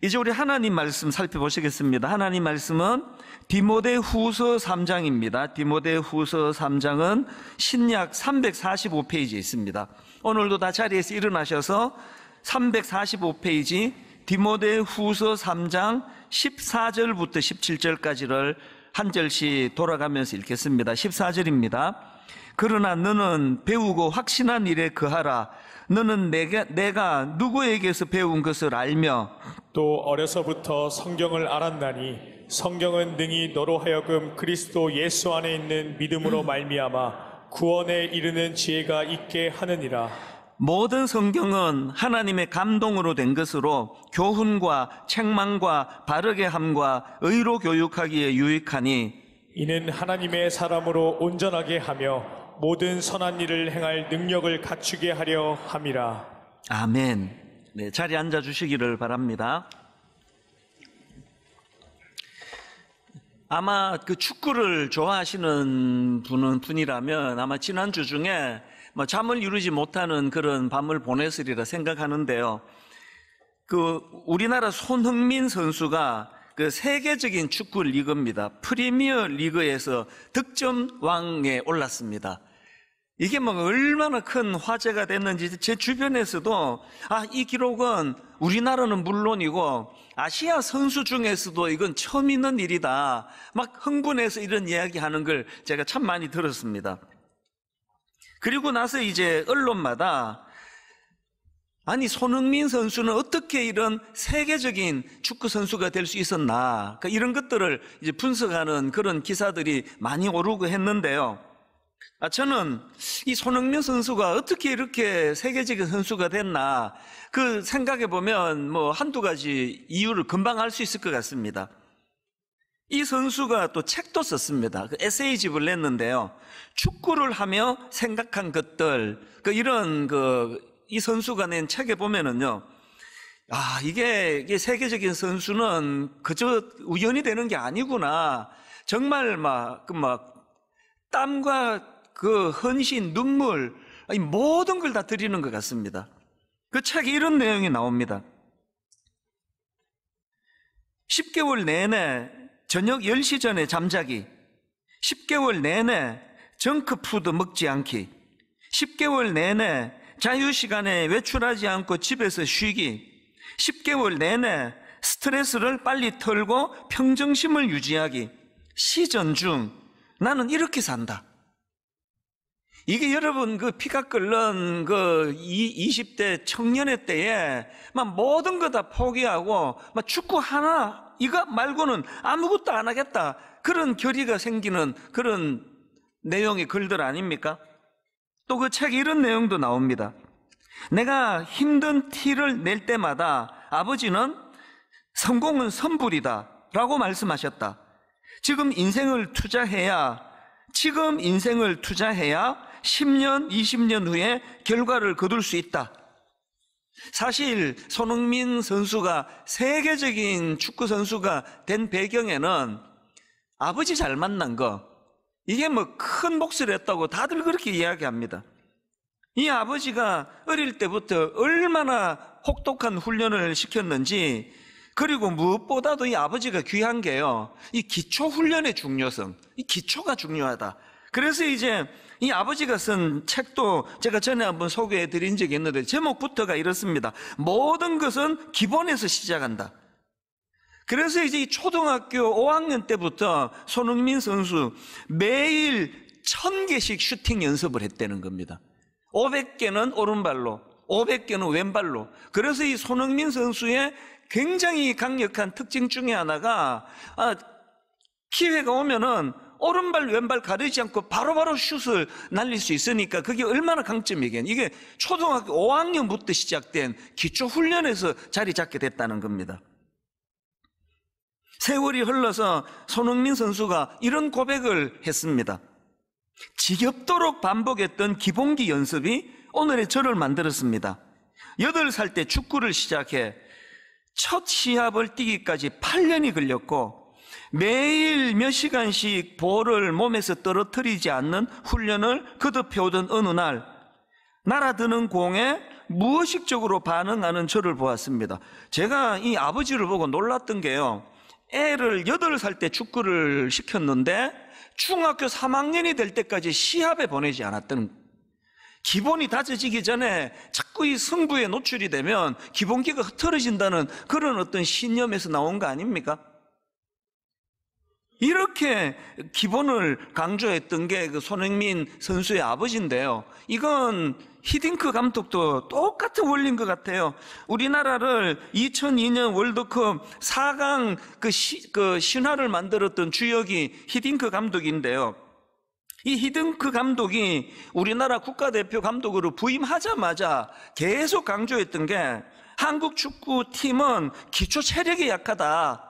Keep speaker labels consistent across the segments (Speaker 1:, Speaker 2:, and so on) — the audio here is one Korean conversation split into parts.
Speaker 1: 이제 우리 하나님 말씀 살펴보시겠습니다. 하나님 말씀은 디모데후서 3장입니다. 디모데후서 3장은 신약 345페이지에 있습니다. 오늘도 다 자리에서 일어나셔서 345페이지 디모데후서 3장 14절부터 17절까지를 한 절씩 돌아가면서 읽겠습니다. 14절입니다. 그러나 너는 배우고 확신한 일에 거하라. 너는 내가 누구에게서 배운 것을 알며
Speaker 2: 또 어려서부터 성경을 알았나니 성경은 능히 너로 하여금 그리스도 예수 안에 있는 믿음으로 말미암아 구원에 이르는 지혜가 있게 하느니라.
Speaker 1: 모든 성경은 하나님의 감동으로 된 것으로 교훈과 책망과 바르게 함과 의로 교육하기에 유익하니
Speaker 2: 이는 하나님의 사람으로 온전하게 하며 모든 선한 일을 행할 능력을 갖추게 하려 함이라.
Speaker 1: 아멘. 네, 자리에 앉아 주시기를 바랍니다. 아마 그 축구를 좋아하시는 분이라면 아마 지난주 중에 잠을 이루지 못하는 그런 밤을 보냈으리라 생각하는데요. 우리나라 손흥민 선수가 그 세계적인 축구 리그입니다. 프리미어 리그에서 득점왕에 올랐습니다. 이게 얼마나 큰 화제가 됐는지 제 주변에서도 이 기록은 우리나라는 물론이고 아시아 선수 중에서도 이건 처음 있는 일이다. 막 흥분해서 이런 이야기 하는 걸 제가 참 많이 들었습니다. 그리고 나서 이제 언론마다 손흥민 선수는 어떻게 이런 세계적인 축구 선수가 될 수 있었나, 그러니까 이런 것들을 이제 분석하는 그런 기사들이 많이 오르고 했는데요. 저는 이 손흥민 선수가 어떻게 이렇게 세계적인 선수가 됐나, 그 생각해 보면 한두 가지 이유를 금방 알 수 있을 것 같습니다. 이 선수가 또 책도 썼습니다. 에세이집을 냈는데요. 축구를 하며 생각한 것들, 이 선수가 낸 책에 보면은요, 이게 세계적인 선수는 그저 우연히 되는 게 아니구나. 정말 땀과 헌신, 눈물, 모든 걸 다 드리는 것 같습니다. 그 책에 이런 내용이 나옵니다. 10개월 내내 저녁 10시 전에 잠자기, 10개월 내내 정크푸드 먹지 않기, 10개월 내내 자유시간에 외출하지 않고 집에서 쉬기, 10개월 내내 스트레스를 빨리 털고 평정심을 유지하기, 시전 중 나는 이렇게 산다. 이게 여러분 피가 끓는 20대 청년의 때에 모든 거 다 포기하고 축구 하나 이거 말고는 아무것도 안 하겠다, 그런 결의가 생기는 그런 내용의 글들 아닙니까? 또 그 책에 이런 내용도 나옵니다. 내가 힘든 티를 낼 때마다 아버지는 성공은 선불이다 라고 말씀하셨다. 지금 인생을 투자해야 10년, 20년 후에 결과를 거둘 수 있다. 사실 손흥민 선수가 세계적인 축구 선수가 된 배경에는 아버지 잘 만난 거, 이게 큰 몫을 했다고 다들 그렇게 이야기합니다. 이 아버지가 어릴 때부터 얼마나 혹독한 훈련을 시켰는지, 그리고 무엇보다도 이 아버지가 귀한 게요, 이 기초 훈련의 중요성, 이 기초가 중요하다. 그래서 이제 이 아버지가 쓴 책도 제가 전에 한번 소개해 드린 적이 있는데 제목부터가 이렇습니다. 모든 것은 기본에서 시작한다. 그래서 이제 이 초등학교 5학년 때부터 손흥민 선수 매일 1000개씩 슈팅 연습을 했다는 겁니다. 500개는 오른발로, 500개는 왼발로. 그래서 이 손흥민 선수의 굉장히 강력한 특징 중에 하나가 기회가 오면은 오른발 왼발 가리지 않고 바로바로 슛을 날릴 수 있으니까 그게 얼마나 강점이겠니. 이게 초등학교 5학년부터 시작된 기초 훈련에서 자리 잡게 됐다는 겁니다. 세월이 흘러서 손흥민 선수가 이런 고백을 했습니다. 지겹도록 반복했던 기본기 연습이 오늘의 저를 만들었습니다. 8살 때 축구를 시작해 첫 시합을 뛰기까지 8년이 걸렸고, 매일 몇 시간씩 볼을 몸에서 떨어뜨리지 않는 훈련을 거듭해오던 어느 날, 날아드는 공에 무의식적으로 반응하는 저를 보았습니다. 제가 이 아버지를 보고 놀랐던 게요, 애를 8살 때 축구를 시켰는데 중학교 3학년이 될 때까지 시합에 보내지 않았던, 기본이 다져지기 전에 자꾸 이 승부에 노출이 되면 기본기가 흐트러진다는 그런 어떤 신념에서 나온 거 아닙니까? 이렇게 기본을 강조했던 게 그 손흥민 선수의 아버지인데요, 이건 히딩크 감독도 똑같은 원리인 것 같아요. 우리나라를 2002년 월드컵 4강 그 신화를 만들었던 주역이 히딩크 감독인데요, 이 히딩크 감독이 우리나라 국가대표 감독으로 부임하자마자 계속 강조했던 게, 한국 축구팀은 기초 체력이 약하다,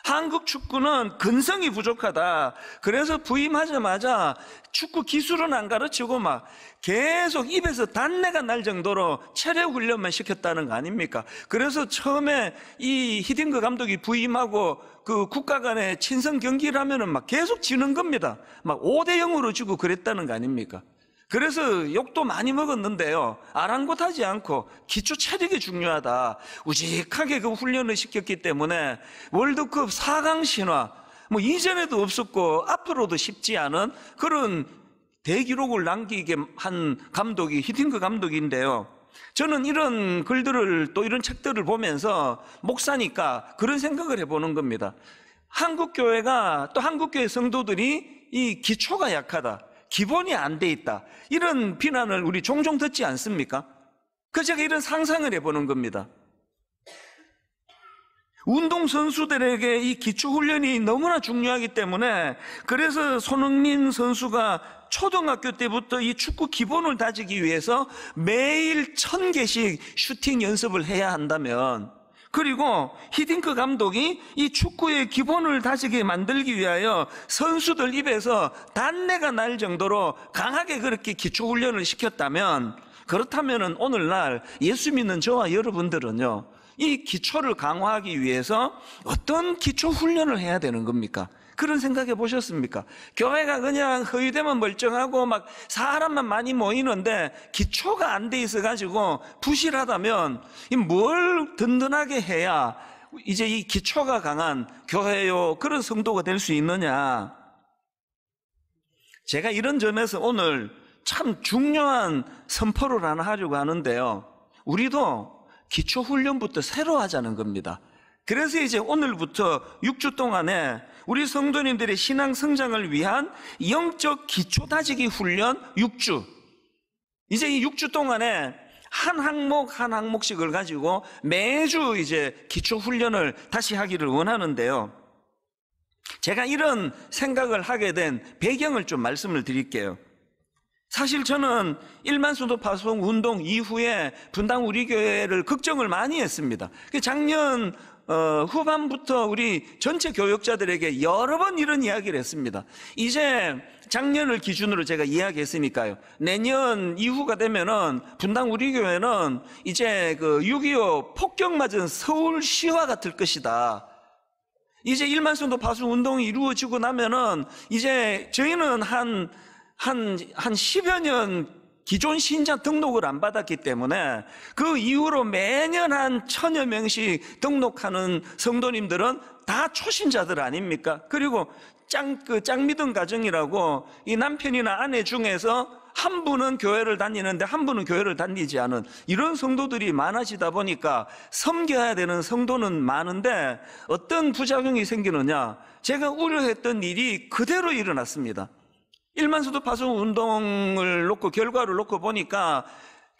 Speaker 1: 한국 축구는 근성이 부족하다, 그래서 부임하자마자 축구 기술은 안 가르치고 막 계속 입에서 단내가 날 정도로 체력 훈련만 시켰다는 거 아닙니까? 그래서 처음에 이 히딩크 감독이 부임하고 그 국가 간의 친선 경기를 하면은 막 계속 지는 겁니다. 막 5대0으로 지고 그랬다는 거 아닙니까? 그래서 욕도 많이 먹었는데요, 아랑곳하지 않고 기초 체력이 중요하다, 우직하게 그 훈련을 시켰기 때문에 월드컵 4강 신화, 뭐 이전에도 없었고 앞으로도 쉽지 않은 그런 대기록을 남기게 한 감독이 히딩크 감독인데요, 저는 이런 글들을, 또 이런 책들을 보면서 목사니까 그런 생각을 해보는 겁니다. 한국 교회가, 또 한국 교회 성도들이 이 기초가 약하다, 기본이 안 돼 있다, 이런 비난을 우리 종종 듣지 않습니까? 그래서 제가 이런 상상을 해보는 겁니다. 운동선수들에게 이 기초훈련이 너무나 중요하기 때문에, 그래서 손흥민 선수가 초등학교 때부터 이 축구 기본을 다지기 위해서 매일 1000개씩 슈팅 연습을 해야 한다면, 그리고 히딩크 감독이 이 축구의 기본을 다지게 만들기 위하여 선수들 입에서 단내가 날 정도로 강하게 그렇게 기초훈련을 시켰다면, 그렇다면 오늘날 예수 믿는 저와 여러분들은요, 이 기초를 강화하기 위해서 어떤 기초훈련을 해야 되는 겁니까? 그런 생각해 보셨습니까? 교회가 그냥 허위되면 멀쩡하고 막 사람만 많이 모이는데 기초가 안 돼 있어 가지고 부실하다면 뭘 든든하게 해야 이제 이 기초가 강한 교회요, 그런 성도가 될 수 있느냐? 제가 이런 점에서 오늘 참 중요한 선포를 하나 하려고 하는데요, 우리도 기초훈련부터 새로 하자는 겁니다. 그래서 이제 오늘부터 6주 동안에 우리 성도님들의 신앙 성장을 위한 영적 기초 다지기 훈련 6주, 이제 이 6주 동안에 한 항목 한 항목씩을 가지고 매주 이제 기초 훈련을 다시 하기를 원하는데요, 제가 이런 생각을 하게 된 배경을 좀 말씀을 드릴게요. 사실 저는 1만 수도 파송 운동 이후에 분당 우리 교회를 걱정을 많이 했습니다. 작년 후반부터 우리 전체 교역자들에게 여러 번 이런 이야기를 했습니다. 이제 작년을 기준으로 제가 이야기했으니까요, 내년 이후가 되면은 분당 우리 교회는 이제 그 6.25 폭격 맞은 서울시와 같을 것이다. 이제 1만 수도 파송 운동이 이루어지고 나면은 이제 저희는 한 10여 년 기존 신자 등록을 안 받았기 때문에 그 이후로 매년 한 1000여 명씩 등록하는 성도님들은 다 초신자들 아닙니까? 그리고 짱 믿음 가정이라고 이 남편이나 아내 중에서 한 분은 교회를 다니는데 한 분은 교회를 다니지 않은 이런 성도들이 많아지다 보니까 섬겨야 되는 성도는 많은데 어떤 부작용이 생기느냐, 제가 우려했던 일이 그대로 일어났습니다. 1만 수도 파송 운동을 놓고 결과를 놓고 보니까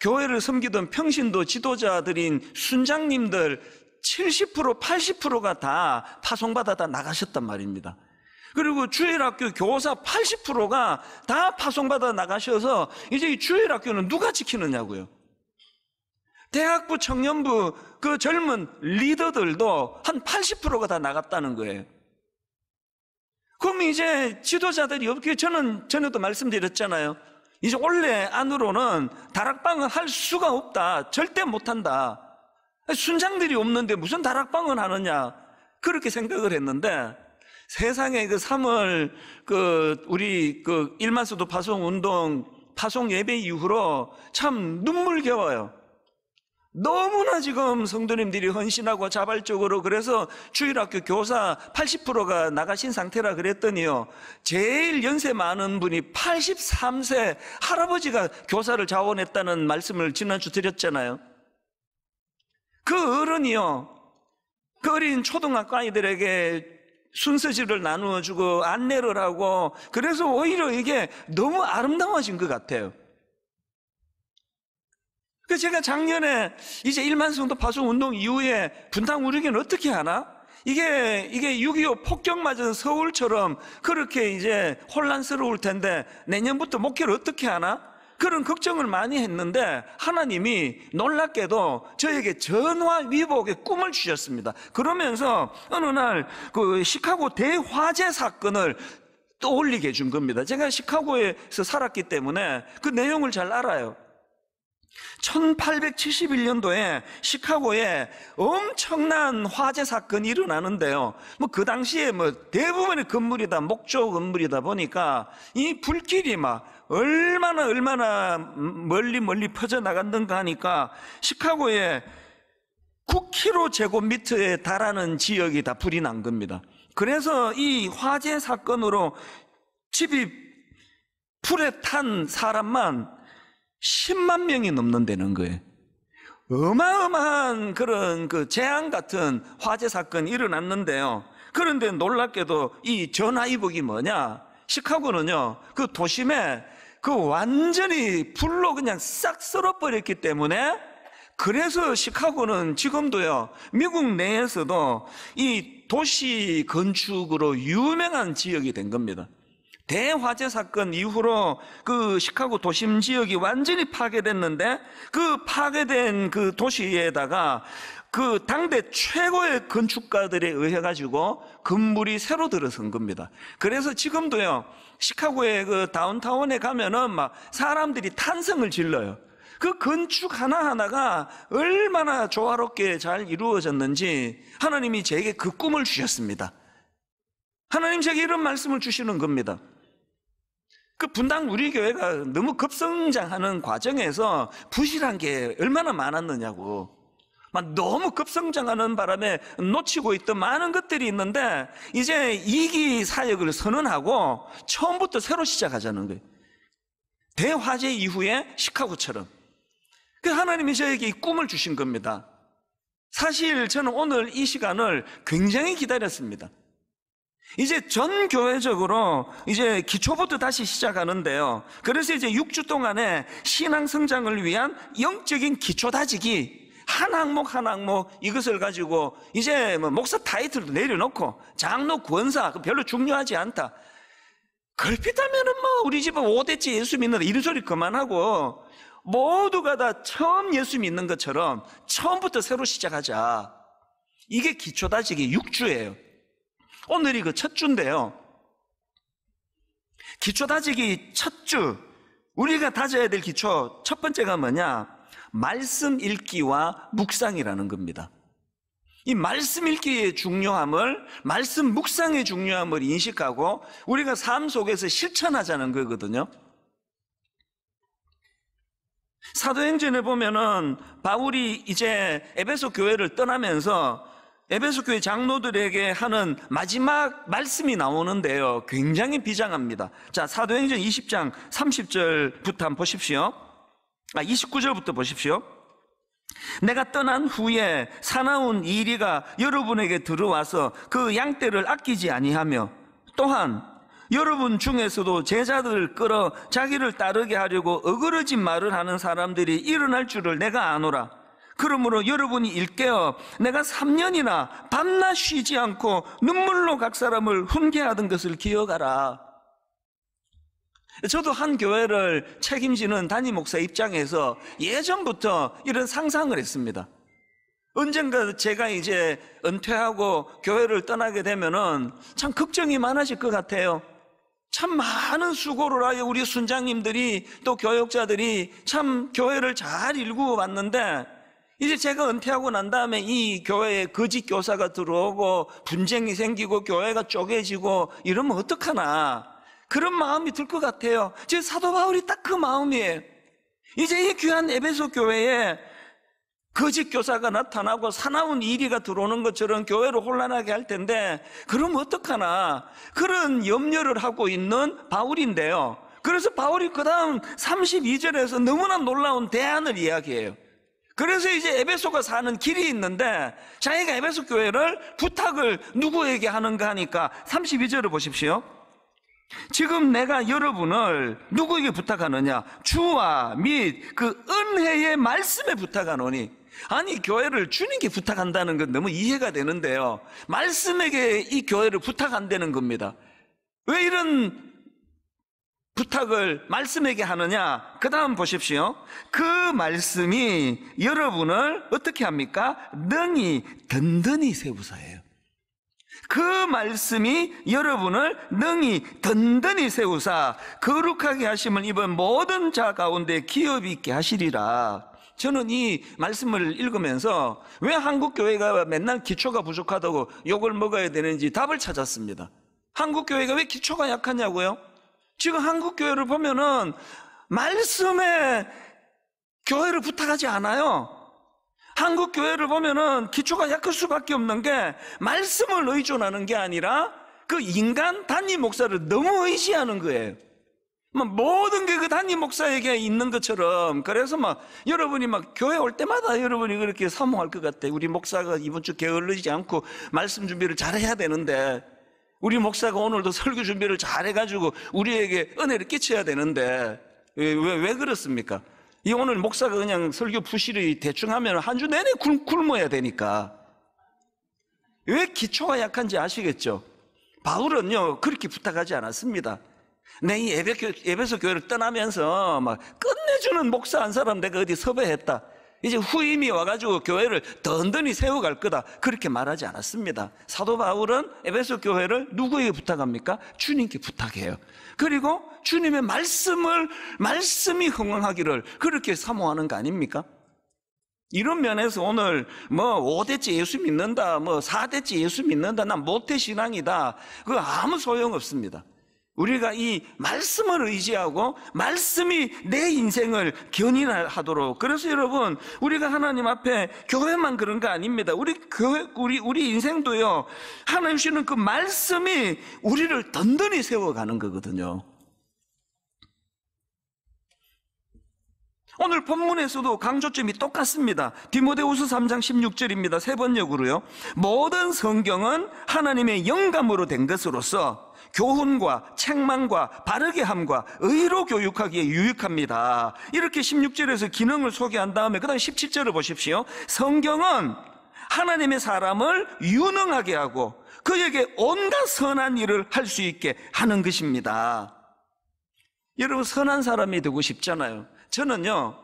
Speaker 1: 교회를 섬기던 평신도 지도자들인 순장님들 70% 80%가 다 파송받아 다 나가셨단 말입니다. 그리고 주일학교 교사 80%가 다 파송받아 나가셔서 이제 이 주일학교는 누가 지키느냐고요. 대학부 청년부 그 젊은 리더들도 한 80%가 다 나갔다는 거예요. 그럼 이제 지도자들이 없게, 저는 전에도 말씀드렸잖아요. 이제 올해 안으로는 다락방은 할 수가 없다. 절대 못한다. 순장들이 없는데 무슨 다락방을 하느냐. 그렇게 생각을 했는데 세상에 그 3월 우리 1만 수도 파송 운동 파송 예배 이후로 참 눈물겨워요. 너무나 지금 성도님들이 헌신하고 자발적으로, 그래서 주일학교 교사 80%가 나가신 상태라 그랬더니요, 제일 연세 많은 분이 83세 할아버지가 교사를 자원했다는 말씀을 지난주 드렸잖아요. 그 어른이요, 그 어린 초등학교 아이들에게 순서지를 나누어주고 안내를 하고, 그래서 오히려 이게 너무 아름다워진 것 같아요. 그 제가 작년에 이제 1만 성도 파송 운동 이후에 분당 우리교는 어떻게 하나? 이게 6.25 폭격 맞은 서울처럼 그렇게 이제 혼란스러울 텐데 내년부터 목회를 어떻게 하나? 그런 걱정을 많이 했는데 하나님이 놀랍게도 저에게 전화 위복의 꿈을 주셨습니다. 그러면서 어느 날 그 시카고 대화재 사건을 떠올리게 해준 겁니다. 제가 시카고에서 살았기 때문에 그 내용을 잘 알아요. 1871년도에 시카고에 엄청난 화재 사건이 일어나는데요. 그 당시에 대부분의 건물이 다 목조 건물이다 보니까 이 불길이 막 얼마나 멀리 퍼져 나갔는가 하니까 시카고에 9km제곱미터에 달하는 지역이 다 불이 난 겁니다. 그래서 이 화재 사건으로 집이 불에 탄 사람만 10만 명이 넘는다는 거예요. 어마어마한 그런 그 재앙 같은 화재 사건이 일어났는데요. 그런데 놀랍게도 이 전화위복이 뭐냐? 시카고는요, 그 도심에 그 완전히 불로 그냥 싹 썰어버렸기 때문에, 그래서 시카고는 지금도요, 미국 내에서도 이 도시 건축으로 유명한 지역이 된 겁니다. 대화재 사건 이후로 그 시카고 도심 지역이 완전히 파괴됐는데, 그 파괴된 그 도시에다가 그 당대 최고의 건축가들에 의해 가지고 건물이 새로 들어선 겁니다. 그래서 지금도요, 시카고의 그 다운타운에 가면은 막 사람들이 탄성을 질러요. 그 건축 하나하나가 얼마나 조화롭게 잘 이루어졌는지 하나님이 제게 그 꿈을 주셨습니다. 하나님 제게 이런 말씀을 주시는 겁니다. 그 분당 우리 교회가 너무 급성장하는 과정에서 부실한 게 얼마나 많았느냐고. 막 너무 급성장하는 바람에 놓치고 있던 많은 것들이 있는데, 이제 2기 사역을 선언하고 처음부터 새로 시작하자는 거예요. 대화재 이후에 시카고처럼. 그 하나님이 저에게 이 꿈을 주신 겁니다. 사실 저는 오늘 이 시간을 굉장히 기다렸습니다. 이제 전 교회적으로 이제 기초부터 다시 시작하는데요. 그래서 이제 6주 동안의 신앙 성장을 위한 영적인 기초 다지기, 한 항목 이것을 가지고 이제 목사 타이틀도 내려놓고 장로 구원사 별로 중요하지 않다. 걸핏하면은 우리 집은 5대째 예수 믿는다 이런 소리 그만하고 모두가 다 처음 예수 믿는 것처럼 처음부터 새로 시작하자. 이게 기초 다지기 6주예요. 오늘이 그 첫 주인데요. 기초 다지기 첫 주, 우리가 다져야 될 기초 첫 번째가 뭐냐? 말씀 읽기와 묵상이라는 겁니다. 이 말씀 읽기의 중요함을, 말씀 묵상의 중요함을 인식하고 우리가 삶 속에서 실천하자는 거거든요. 사도행전에 보면은 바울이 이제 에베소 교회를 떠나면서 에베소 교회 장로들에게 하는 마지막 말씀이 나오는데요. 굉장히 비장합니다. 자, 사도행전 20장 30절부터 한번 보십시오. 29절부터 보십시오. 내가 떠난 후에 사나운 이리가 여러분에게 들어와서 그 양떼를 아끼지 아니하며, 또한 여러분 중에서도 제자들을 끌어 자기를 따르게 하려고 어그러진 말을 하는 사람들이 일어날 줄을 내가 아노라. 그러므로 여러분이 일깨어 내가 3년이나 밤낮 쉬지 않고 눈물로 각 사람을 훈계하던 것을 기억하라. 저도 한 교회를 책임지는 담임 목사 입장에서 예전부터 이런 상상을 했습니다. 언젠가 제가 이제 은퇴하고 교회를 떠나게 되면은 참 걱정이 많아질 것 같아요. 참 많은 수고를 하여 우리 순장님들이 또 교역자들이 참 교회를 잘 일구어 왔는데, 이제 제가 은퇴하고 난 다음에 이 교회에 거짓 교사가 들어오고 분쟁이 생기고 교회가 쪼개지고 이러면 어떡하나. 그런 마음이 들 것 같아요. 지금 사도 바울이 딱 그 마음이에요. 이제 이 귀한 에베소 교회에 거짓 교사가 나타나고 사나운 이리가 들어오는 것처럼 교회를 혼란하게 할 텐데, 그럼 어떡하나, 그런 염려를 하고 있는 바울인데요. 그래서 바울이 그 다음 32절에서 너무나 놀라운 대안을 이야기해요. 그래서 이제 에베소가 사는 길이 있는데, 자기가 에베소 교회를 부탁을 누구에게 하는가 하니까 32절을 보십시오. 지금 내가 여러분을 누구에게 부탁하느냐? 주와 및 그 은혜의 말씀에 부탁하노니. 아니, 교회를 주님께 부탁한다는 건 너무 이해가 되는데요, 말씀에게 이 교회를 부탁한다는 겁니다. 왜 이런 부탁을 말씀에게 하느냐? 그 다음 보십시오. 그 말씀이 여러분을 어떻게 합니까? 능히 든든히 세우사예요. 그 말씀이 여러분을 능히 든든히 세우사 거룩하게 하심을 입은 모든 자 가운데 기업 있게 하시리라. 저는 이 말씀을 읽으면서 왜 한국 교회가 맨날 기초가 부족하다고 욕을 먹어야 되는지 답을 찾았습니다. 한국 교회가 왜 기초가 약하냐고요? 지금 한국 교회를 보면은 말씀에 교회를 부탁하지 않아요. 한국 교회를 보면은 기초가 약할 수밖에 없는 게, 말씀을 의존하는 게 아니라 그 인간 단임 목사를 너무 의지하는 거예요. 모든 게 그 단임 목사에게 있는 것처럼. 그래서 여러분이 교회 올 때마다 여러분이 그렇게 사모할 것 같아. 우리 목사가 이번 주 게을르지 않고 말씀 준비를 잘해야 되는데, 우리 목사가 오늘도 설교 준비를 잘해가지고 우리에게 은혜를 끼쳐야 되는데, 왜 그렇습니까? 이 오늘 목사가 그냥 설교 부실이 대충 하면 한 주 내내 굶어야 되니까. 왜 기초가 약한지 아시겠죠? 바울은요, 그렇게 부탁하지 않았습니다. 내 이 에베소 교회를 떠나면서 끝내주는 목사 한 사람 내가 어디 섭외했다, 이제 후임이 와가지고 교회를 든든히 세워갈 거다, 그렇게 말하지 않았습니다. 사도 바울은 에베소 교회를 누구에게 부탁합니까? 주님께 부탁해요. 그리고 주님의 말씀이 흥황하기를 그렇게 사모하는 거 아닙니까? 이런 면에서 오늘 5대째 예수 믿는다, 4대째 예수 믿는다, 난 모태신앙이다, 그거 아무 소용없습니다. 우리가 이 말씀을 의지하고 말씀이 내 인생을 견인하도록. 그래서 여러분, 우리가 하나님 앞에 교회만 그런 거 아닙니다. 우리 인생도요, 하나님 주시는 그 말씀이 우리를 든든히 세워가는 거거든요. 오늘 본문에서도 강조점이 똑같습니다. 디모데후서 3장 16절입니다. 세 번역으로요. 모든 성경은 하나님의 영감으로 된 것으로서 교훈과 책망과 바르게 함과 의로 교육하기에 유익합니다. 이렇게 16절에서 기능을 소개한 다음에 그 다음 17절을 보십시오. 성경은 하나님의 사람을 유능하게 하고 그에게 온갖 선한 일을 할 수 있게 하는 것입니다. 여러분, 선한 사람이 되고 싶잖아요. 저는요,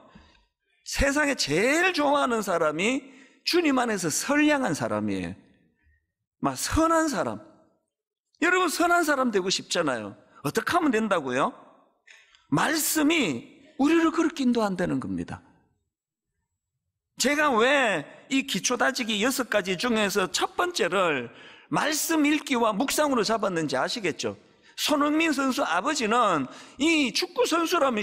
Speaker 1: 세상에 제일 좋아하는 사람이 주님 안에서 선량한 사람이에요. 선한 사람. 여러분, 선한 사람 되고 싶잖아요. 어떻게 하면 된다고요? 말씀이 우리를 그렇게 인도한다는 겁니다. 제가 왜 이 기초 다지기 6가지 중에서 첫 번째를 말씀 읽기와 묵상으로 잡았는지 아시겠죠? 손흥민 선수 아버지는 이 축구 선수라면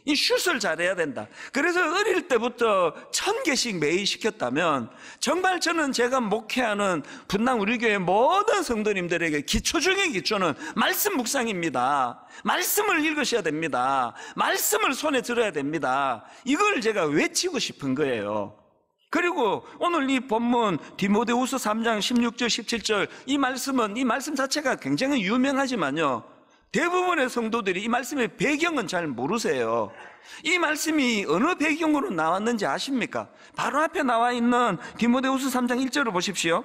Speaker 1: 이 슛을 잘해야 된다. 그래서 어릴 때부터 1000개씩 매일 시켰다면, 정말 저는 제가 목회하는 분당 우리 교회 모든 성도님들에게 기초 중의 기초는 말씀 묵상입니다. 말씀을 읽으셔야 됩니다. 말씀을 손에 들어야 됩니다. 이걸 제가 외치고 싶은 거예요. 그리고 오늘 이 본문 디모데후서 3장 16절 17절 이 말씀 자체가 굉장히 유명하지만요, 대부분의 성도들이 이 말씀의 배경은 잘 모르세요. 이 말씀이 어느 배경으로 나왔는지 아십니까? 바로 앞에 나와 있는 디모데후서 3장 1절을 보십시오.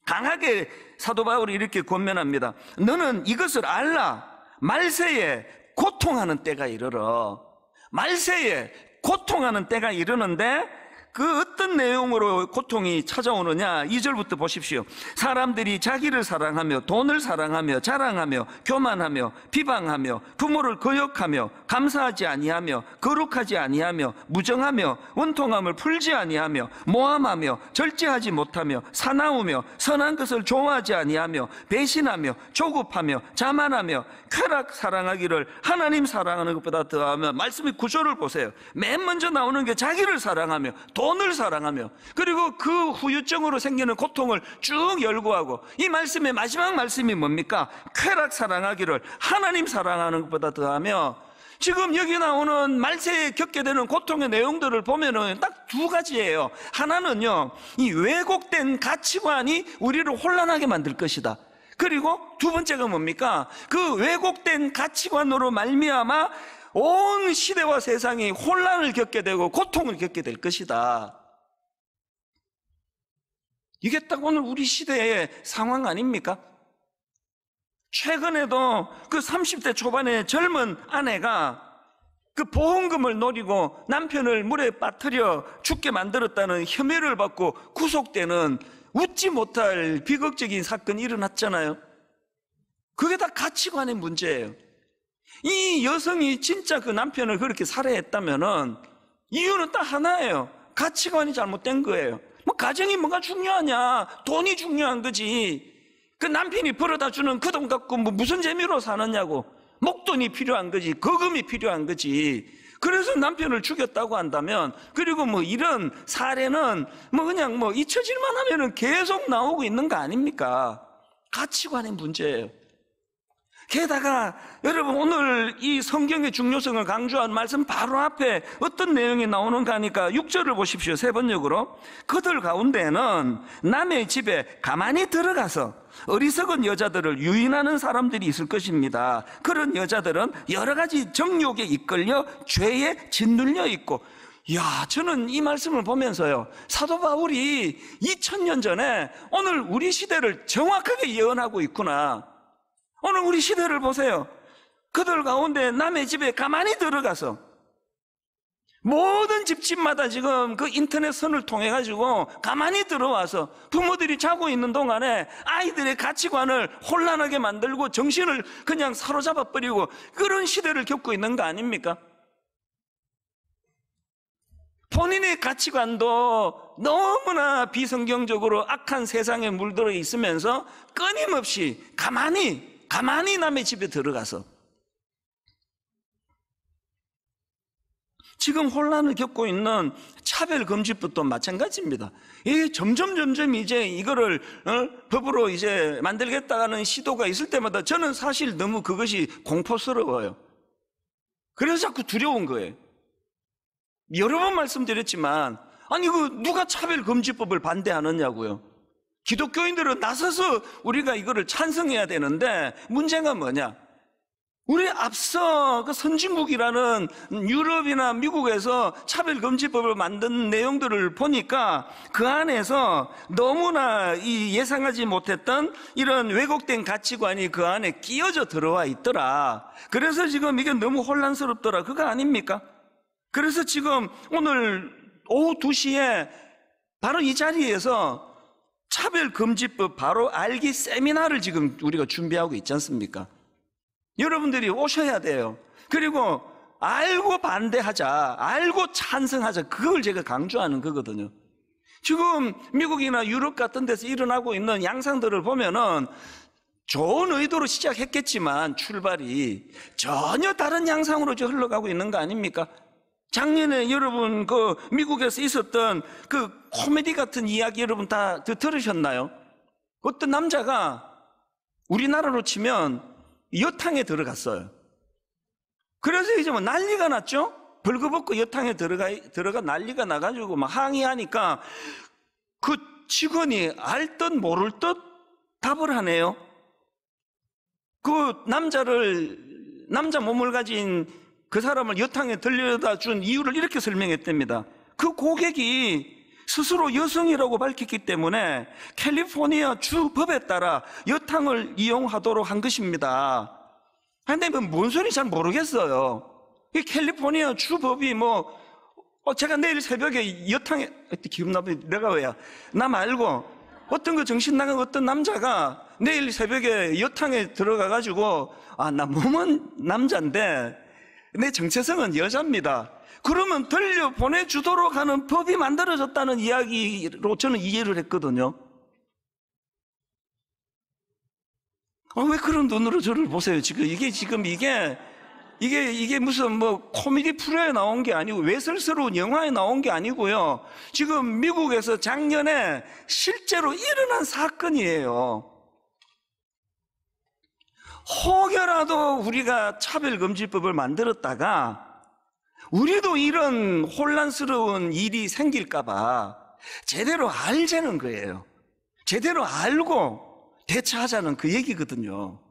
Speaker 1: 강하게 사도 바울이 이렇게 권면합니다. 너는 이것을 알라. 말세에 고통하는 때가 이르러. 말세에 고통하는 때가 이르는데 그 어떤 내용으로 고통이 찾아오느냐? 2절부터 보십시오. 사람들이 자기를 사랑하며 돈을 사랑하며 자랑하며 교만하며 비방하며 부모를 거역하며 감사하지 아니하며 거룩하지 아니하며 무정하며 원통함을 풀지 아니하며 모함하며 절제하지 못하며 사나우며 선한 것을 좋아하지 아니하며 배신하며 조급하며 자만하며 쾌락 사랑하기를 하나님 사랑하는 것보다 더하며, 말씀의 구조를 보세요. 맨 먼저 나오는 게 자기를 사랑하며 돈을 사랑하며, 그리고 그 후유증으로 생기는 고통을 쭉 열거하고, 이 말씀의 마지막 말씀이 뭡니까? 쾌락 사랑하기를 하나님 사랑하는 것보다 더하며. 지금 여기 나오는 말세에 겪게 되는 고통의 내용들을 보면은 딱 두 가지예요. 하나는요, 이 왜곡된 가치관이 우리를 혼란하게 만들 것이다. 그리고 두 번째가 뭡니까? 그 왜곡된 가치관으로 말미암아 온 시대와 세상이 혼란을 겪게 되고 고통을 겪게 될 것이다. 이게 딱 오늘 우리 시대의 상황 아닙니까? 최근에도 그 30대 초반의 젊은 아내가 그 보험금을 노리고 남편을 물에 빠뜨려 죽게 만들었다는 혐의를 받고 구속되는 웃지 못할 비극적인 사건이 일어났잖아요. 그게 다 가치관의 문제예요. 이 여성이 진짜 그 남편을 그렇게 살해했다면은 이유는 딱 하나예요. 가치관이 잘못된 거예요. 뭐 가정이 뭐가 중요하냐? 돈이 중요한 거지. 그 남편이 벌어다 주는 그 돈 갖고 뭐 무슨 재미로 사느냐고. 목돈이 필요한 거지, 거금이 필요한 거지. 그래서 남편을 죽였다고 한다면, 그리고 뭐 이런 사례는 뭐 그냥 뭐 잊혀질만 하면은 계속 나오고 있는 거 아닙니까? 가치관의 문제예요. 게다가 여러분, 오늘 이 성경의 중요성을 강조한 말씀 바로 앞에 어떤 내용이 나오는가 하니까 6절을 보십시오. 세 번역으로. 그들 가운데는 남의 집에 가만히 들어가서 어리석은 여자들을 유인하는 사람들이 있을 것입니다. 그런 여자들은 여러 가지 정욕에 이끌려 죄에 짓눌려 있고, 저는 이 말씀을 보면서요, 사도 바울이 2000년 전에 오늘 우리 시대를 정확하게 예언하고 있구나. 오늘 우리 시대를 보세요. 그들 가운데 남의 집에 가만히 들어가서, 모든 집집마다 지금 그 인터넷 선을 통해 가지고 가만히 들어와서 부모들이 자고 있는 동안에 아이들의 가치관을 혼란하게 만들고 정신을 그냥 사로잡아 버리고, 그런 시대를 겪고 있는 거 아닙니까? 본인의 가치관도 너무나 비성경적으로 악한 세상에 물들어 있으면서 끊임없이 가만히 남의 집에 들어가서 지금 혼란을 겪고 있는 차별금지법도 마찬가지입니다. 이게 점점 이제 이거를 법으로 이제 만들겠다는 시도가 있을 때마다 저는 사실 너무 그것이 공포스러워요. 그래서 자꾸 두려운 거예요. 여러 번 말씀드렸지만, 아니 누가 차별금지법을 반대하느냐고요. 기독교인들은 나서서 우리가 이거를 찬성해야 되는데, 문제가 뭐냐? 우리 앞서 그 선진국이라는 유럽이나 미국에서 차별금지법을 만든 내용들을 보니까 그 안에서 너무나 이 예상하지 못했던 이런 왜곡된 가치관이 그 안에 끼어져 들어와 있더라. 그래서 지금 이게 너무 혼란스럽더라. 그거 아닙니까? 그래서 지금 오늘 오후 2시에 바로 이 자리에서 차별금지법 바로 알기 세미나를 지금 우리가 준비하고 있지 않습니까? 여러분들이 오셔야 돼요. 그리고 알고 반대하자, 알고 찬성하자, 그걸 제가 강조하는 거거든요. 지금 미국이나 유럽 같은 데서 일어나고 있는 양상들을 보면은 좋은 의도로 시작했겠지만 출발이 전혀 다른 양상으로 흘러가고 있는 거 아닙니까? 작년에 여러분 그 미국에서 있었던 그 코미디 같은 이야기 여러분 다 들으셨나요? 어떤 남자가 우리나라로 치면 여탕에 들어갔어요. 그래서 이제 뭐 난리가 났죠? 벌거벗고 여탕에 들어가 난리가 나가지고 막 항의하니까 그 직원이 알 듯 모를 듯 답을 하네요. 그 남자 몸을 가진 그 사람을 여탕에 들려다 준 이유를 이렇게 설명했답니다. 그 고객이 스스로 여성이라고 밝혔기 때문에 캘리포니아 주 법에 따라 여탕을 이용하도록 한 것입니다. 근데 뭔 소리 잘 모르겠어요. 이 캘리포니아 주 법이 제가 내일 새벽에 여탕에, 기분 나쁘네, 내가 왜야? 나 말고 어떤 그 정신 나간 어떤 남자가 내일 새벽에 여탕에 들어가가지고, 나 몸은 남자인데 내 정체성은 여자입니다. 그러면 돌려보내주도록 하는 법이 만들어졌다는 이야기로 저는 이해를 했거든요. 왜 그런 눈으로 저를 보세요? 이게 무슨 뭐 코미디 프로에 나온 게 아니고 외설스러운 영화에 나온 게 아니고요. 지금 미국에서 작년에 실제로 일어난 사건이에요. 혹여라도 우리가 차별금지법을 만들었다가 우리도 이런 혼란스러운 일이 생길까봐 제대로 알자는 거예요. 제대로 알고 대처하자는 그 얘기거든요.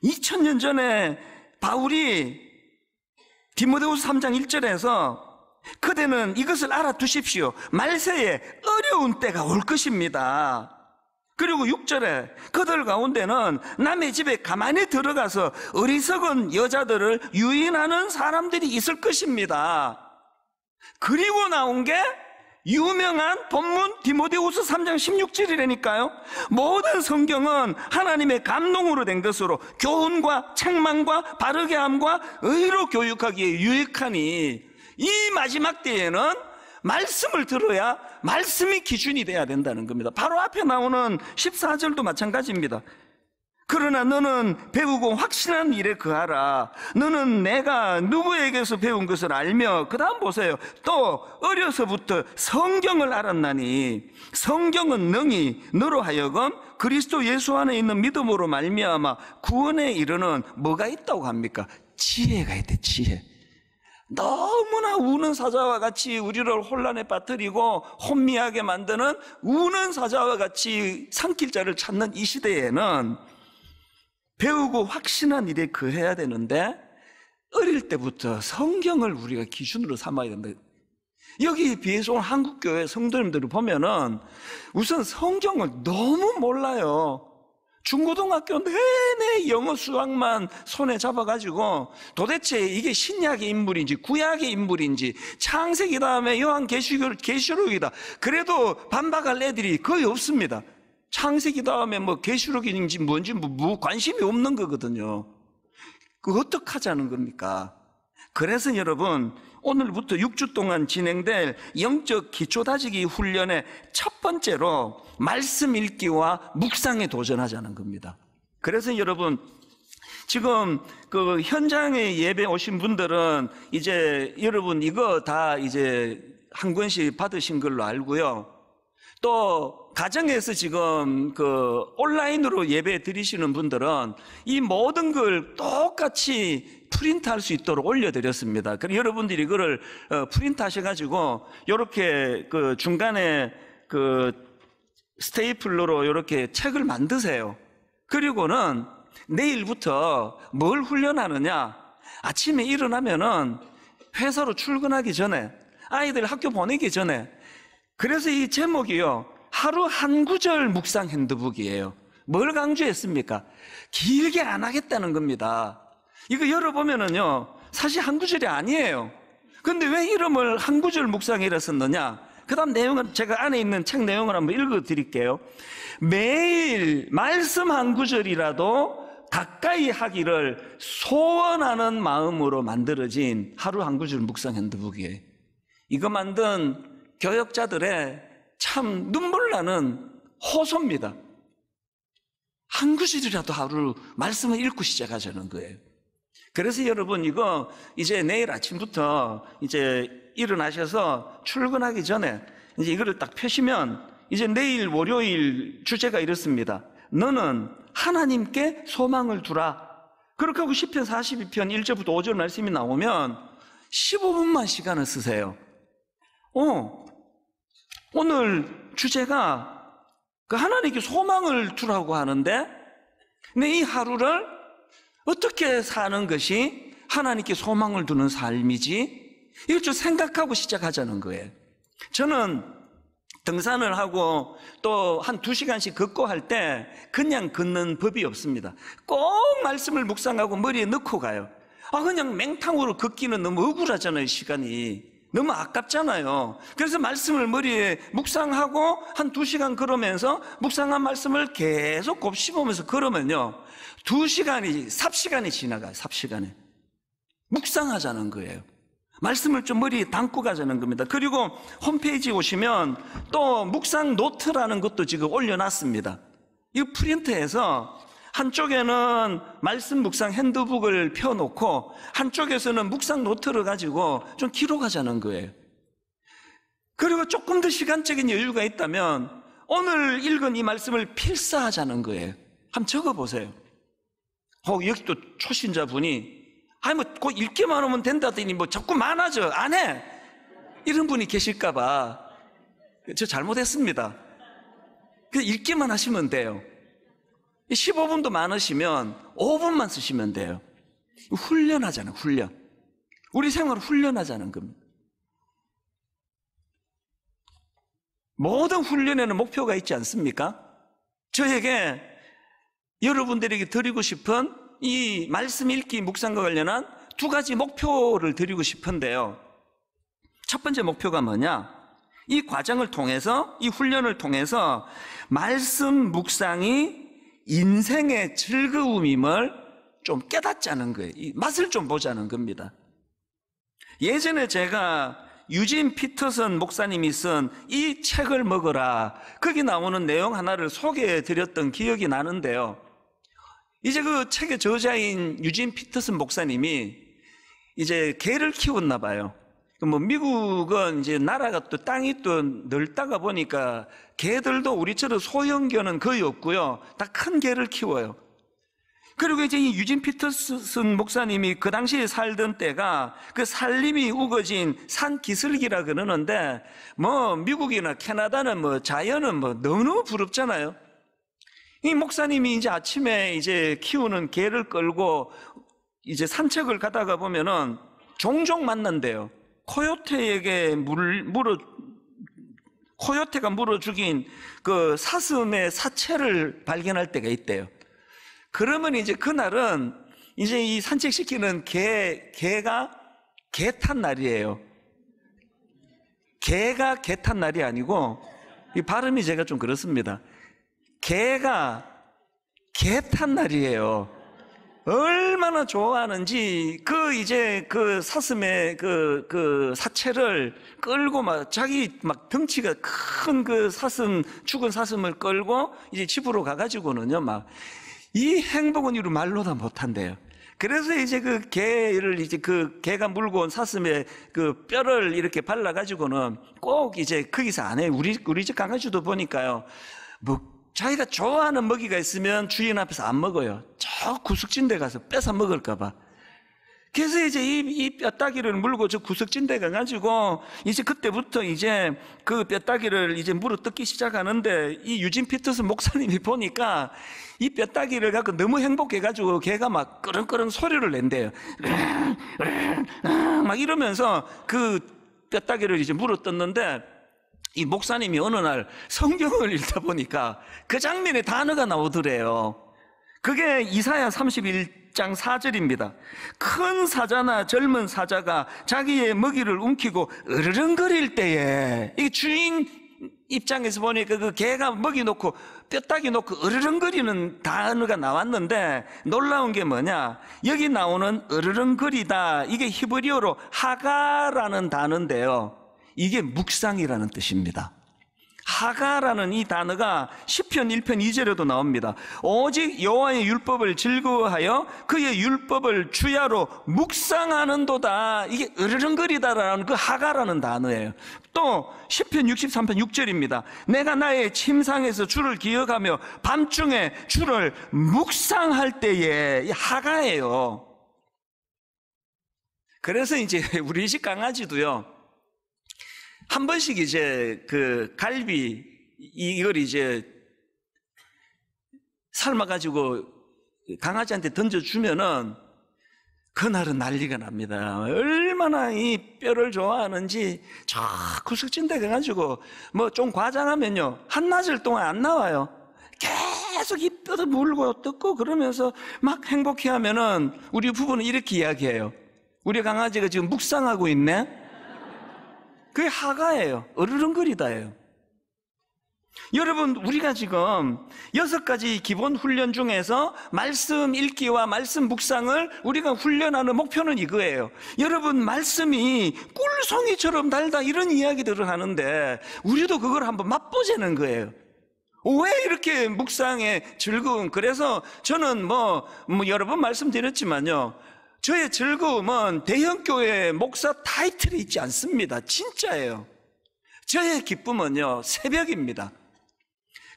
Speaker 1: 2000년 전에 바울이 디모데후서 3장 1절에서 그대는 이것을 알아두십시오. 말세에 어려운 때가 올 것입니다. 그리고 6절에 그들 가운데는 남의 집에 가만히 들어가서 어리석은 여자들을 유인하는 사람들이 있을 것입니다. 그리고 나온 게 유명한 본문 디모데후서 3장 16절이라니까요. 모든 성경은 하나님의 감동으로 된 것으로 교훈과 책망과 바르게 함과 의로 교육하기에 유익하니 이 마지막 때에는 말씀을 들어야 말씀이 기준이 돼야 된다는 겁니다. 바로 앞에 나오는 14절도 마찬가지입니다. 그러나 너는 배우고 확신한 일에 거하라. 너는 내가 누구에게서 배운 것을 알며, 그 다음 보세요. 또 어려서부터 성경을 알았나니 성경은 능히 너로 하여금 그리스도 예수 안에 있는 믿음으로 말미암아 구원에 이르는 뭐가 있다고 합니까? 지혜가 있대. 지혜. 너무나 우는 사자와 같이 우리를 혼란에 빠뜨리고 혼미하게 만드는 우는 사자와 같이 삼킬 자를 찾는 이 시대에는 배우고 확신한 일에 거해야 되는데 어릴 때부터 성경을 우리가 기준으로 삼아야 된다. 여기에 비해서 오늘 한국교회 성도님들을 보면은 우선 성경을 너무 몰라요. 중고등학교 내내 영어 수학만 손에 잡아가지고 도대체 이게 신약의 인물인지 구약의 인물인지 창세기 다음에 요한계시록이다. 그래도 반박할 애들이 거의 없습니다. 창세기 다음에 뭐 계시록인지 뭔지 뭐 관심이 없는 거거든요. 그 어떡하자는 겁니까? 그래서 여러분 오늘부터 6주 동안 진행될 영적 기초다지기 훈련의 첫 번째로 말씀 읽기와 묵상에 도전하자는 겁니다. 그래서 여러분 지금 그 현장에 예배 오신 분들은 이제 여러분 이거 다 이제 한 권씩 받으신 걸로 알고요. 또 가정에서 지금 그 온라인으로 예배 드리시는 분들은 이 모든 걸 똑같이 프린트할 수 있도록 올려드렸습니다. 그래서 여러분들이 이거를 프린트 하셔가지고 이렇게 그 중간에 그 스테이플러로 이렇게 책을 만드세요. 그리고는 내일부터 뭘 훈련하느냐? 아침에 일어나면은 회사로 출근하기 전에 아이들 학교 보내기 전에 그래서 이 제목이요. 하루 한 구절 묵상 핸드북이에요. 뭘 강조했습니까? 길게 안 하겠다는 겁니다. 이거 열어보면은요. 사실 한 구절이 아니에요. 근데 왜 이름을 한 구절 묵상이라 썼느냐? 그 다음 내용은 제가 안에 있는 책 내용을 한번 읽어 드릴게요. 매일 말씀 한 구절이라도 가까이 하기를 소원하는 마음으로 만들어진 하루 한 구절 묵상 핸드북이에요. 이거 만든 교역자들의 참 눈물 나는 호소입니다. 한 구절이라도 하루 말씀을 읽고 시작하자는 거예요. 그래서 여러분 이거 이제 내일 아침부터 이제 일어나셔서 출근하기 전에 이제 이거를 딱 펴시면 이제 내일 월요일 주제가 이렇습니다. 너는 하나님께 소망을 두라. 그렇게 하고 시편 42편 1절부터 5절 말씀이 나오면 15분만 시간을 쓰세요. 오늘 주제가 그 하나님께 소망을 두라고 하는데 근데 이 하루를 어떻게 사는 것이 하나님께 소망을 두는 삶이지? 이걸 좀 생각하고 시작하자는 거예요. 저는 등산을 하고 또 한 2시간씩 걷고 할 때 그냥 걷는 법이 없습니다. 꼭 말씀을 묵상하고 머리에 넣고 가요. 그냥 맹탕으로 걷기는 너무 억울하잖아요, 시간이. 너무 아깝잖아요. 그래서 말씀을 머리에 묵상하고 한 2시간 걸으면서 묵상한 말씀을 계속 곱씹으면서 걸으면요, 2시간이, 삽시간이 지나가요. 삽시간에. 묵상하자는 거예요. 말씀을 좀 머리에 담고 가자는 겁니다. 그리고 홈페이지에 오시면 또 묵상 노트라는 것도 지금 올려놨습니다. 이 프린트해서 한쪽에는 말씀 묵상 핸드북을 펴놓고 한쪽에서는 묵상 노트를 가지고 좀 기록하자는 거예요. 그리고 조금 더 시간적인 여유가 있다면 오늘 읽은 이 말씀을 필사하자는 거예요. 한번 적어보세요. 여기 또 초신자분이 곧 읽기만 하면 된다더니 자꾸 많아져. 안 해. 이런 분이 계실까봐 저 잘못했습니다. 그냥 읽기만 하시면 돼요. 15분도 많으시면 5분만 쓰시면 돼요. 훈련하잖아요. 훈련. 우리 생활을 훈련하자는 겁니다. 모든 훈련에는 목표가 있지 않습니까? 저에게 여러분들에게 드리고 싶은 이 말씀 읽기 묵상과 관련한 2가지 목표를 드리고 싶은데요. 첫 번째 목표가 뭐냐? 이 과정을 통해서, 이 훈련을 통해서 말씀 묵상이 인생의 즐거움임을 좀 깨닫자는 거예요. 이 맛을 좀 보자는 겁니다. 예전에 제가 유진 피터슨 목사님이 쓴 이 책을 먹어라, 거기 나오는 내용 하나를 소개해 드렸던 기억이 나는데요. 이제 그 책의 저자인 유진 피터슨 목사님이 이제 개를 키웠나 봐요. 미국은 이제 나라가 또 땅이 또 넓다가 보니까 개들도 우리처럼 소형견은 거의 없고요. 다 큰 개를 키워요. 그리고 이제 이 유진 피터슨 목사님이 그 당시에 살던 때가 그 살림이 우거진 산 기슭이라 그러는데 미국이나 캐나다는 자연은 너무 부럽잖아요. 이 목사님이 이제 아침에 이제 키우는 개를 끌고 이제 산책을 가다가 보면은 종종 만난대요. 코요테가 물어 죽인 그 사슴의 사체를 발견할 때가 있대요. 그러면 이제 그날은 이제 이 산책시키는 개가 개 탄 날이에요. 개가 개 탄 날이 아니고, 이 발음이 제가 좀 그렇습니다. 개가 개 탄 날이에요. 얼마나 좋아하는지 그 사슴의 그 사체를 끌고 자기 덩치가 큰 그 죽은 사슴을 끌고 이제 집으로 가가지고는요, 이 행복은 이루 말로 다 못한대요. 그래서 이제 그 개를 이제 그 개가 물고 온 사슴의 그 뼈를 이렇게 발라가지고는 꼭 이제 거기서 안 해요. 우리 집 강아지도 보니까요, 자기가 좋아하는 먹이가 있으면 주인 앞에서 안 먹어요. 저 구석진 데 가서 뺏어 먹을까봐. 그래서 이제 이 뼈다귀를 물고 저 구석진 데 가가지고 이제 그때부터 이제 그 뼈다귀를 이제 물어 뜯기 시작하는데, 이 유진 피터슨 목사님이 보니까 이 뼈다귀를 갖고 너무 행복해가지고 걔가 끄렁끄렁 소리를 낸대요. 이러면서 그 뼈다귀를 이제 물어 뜯는데, 이 목사님이 어느 날 성경을 읽다 보니까 그 장면에 단어가 나오더래요. 그게 이사야 31장 4절입니다. 큰 사자나 젊은 사자가 자기의 먹이를 움키고 으르렁거릴 때에, 이게 주인 입장에서 보니까 그 개가 먹이 놓고 뼈다귀 놓고 으르렁거리는 단어가 나왔는데, 놀라운 게 뭐냐, 여기 나오는 으르렁거리다, 이게 히브리어로 하가라는 단어인데요, 이게 묵상이라는 뜻입니다. 하가라는 이 단어가 시편 1편 2절에도 나옵니다. 오직 여호와의 율법을 즐거워하여 그의 율법을 주야로 묵상하는도다. 이게 으르렁거리다라는 그 하가라는 단어예요. 또 시편 63편 6절입니다. 내가 나의 침상에서 주를 기억하며 밤중에 주를 묵상할 때에, 이 하가예요. 그래서 이제 우리 집 강아지도요, 한 번씩 이제 그 갈비 이걸 이제 삶아가지고 강아지한테 던져주면은 그날은 난리가 납니다. 얼마나 이 뼈를 좋아하는지 저 구석진 데 가가지고 좀 과장하면요, 한나절 동안 안 나와요. 계속 이 뼈도 물고 뜯고 그러면서 막 행복해 하면은 우리 부부는 이렇게 이야기해요. 우리 강아지가 지금 묵상하고 있네? 그게 하가예요. 으르렁거리다예요. 여러분, 우리가 지금 6가지 기본 훈련 중에서 말씀 읽기와 말씀 묵상을 우리가 훈련하는 목표는 이거예요. 여러분, 말씀이 꿀송이처럼 달다 이런 이야기들을 하는데 우리도 그걸 한번 맛보자는 거예요. 왜 이렇게 묵상에 즐거움? 그래서 저는 뭐 여러 번 말씀드렸지만요, 저의 즐거움은 대형교회 목사 타이틀에 있지 않습니다. 진짜예요. 저의 기쁨은요, 새벽입니다.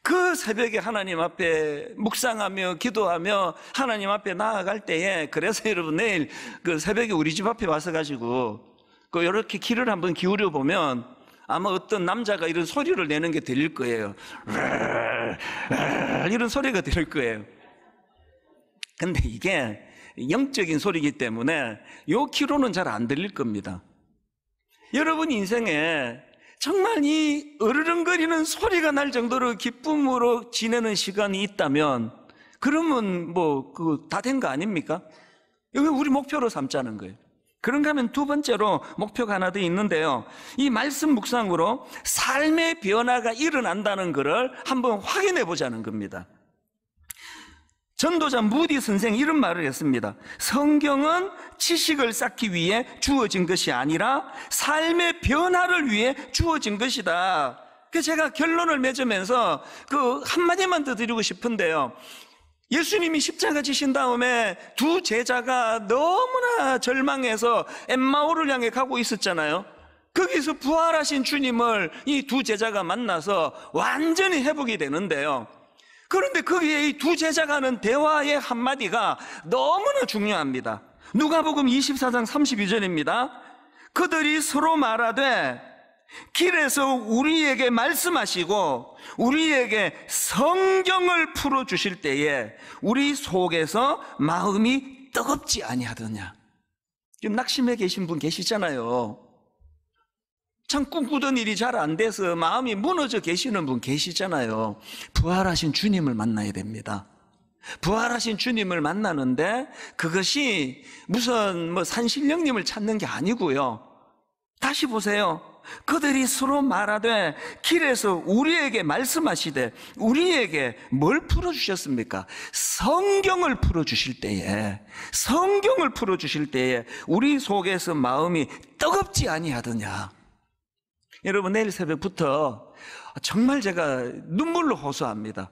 Speaker 1: 그 새벽에 하나님 앞에 묵상하며 기도하며 하나님 앞에 나아갈 때에, 그래서 여러분 내일 그 새벽에 우리 집 앞에 와서 가지고 그 이렇게 귀를 한번 기울여 보면 아마 어떤 남자가 이런 소리를 내는 게 들릴 거예요. 이런 소리가 들릴 거예요. 근데 이게 영적인 소리이기 때문에 요 키로는 잘 안 들릴 겁니다. 여러분 인생에 정말 이 으르렁거리는 소리가 날 정도로 기쁨으로 지내는 시간이 있다면, 그러면 뭐 다 된 거 아닙니까? 이거 우리 목표로 삼자는 거예요. 그런가 하면 두 번째로 목표가 하나 더 있는데요, 이 말씀 묵상으로 삶의 변화가 일어난다는 것을 한번 확인해 보자는 겁니다. 전도자 무디 선생이 이런 말을 했습니다. 성경은 지식을 쌓기 위해 주어진 것이 아니라 삶의 변화를 위해 주어진 것이다. 그래서 제가 결론을 맺으면서 그 한마디만 더 드리고 싶은데요, 예수님이 십자가 지신 다음에 두 제자가 너무나 절망해서 엠마오를 향해 가고 있었잖아요. 거기서 부활하신 주님을 이 두 제자가 만나서 완전히 회복이 되는데요, 그런데 거기에 이 두 제자가 하는 대화의 한마디가 너무나 중요합니다. 누가복음 24장 32절입니다. 그들이 서로 말하되 길에서 우리에게 말씀하시고 우리에게 성경을 풀어주실 때에 우리 속에서 마음이 뜨겁지 아니하더냐. 지금 낙심해 계신 분 계시잖아요. 참 꿈꾸던 일이 잘 안 돼서 마음이 무너져 계시는 분 계시잖아요. 부활하신 주님을 만나야 됩니다. 부활하신 주님을 만나는데 그것이 무슨 산신령님을 찾는 게 아니고요. 다시 보세요. 그들이 서로 말하되 길에서 우리에게 말씀하시되 우리에게 뭘 풀어주셨습니까? 성경을 풀어주실 때에, 성경을 풀어주실 때에 우리 속에서 마음이 뜨겁지 아니하더냐. 여러분, 내일 새벽부터 정말 제가 눈물로 호소합니다.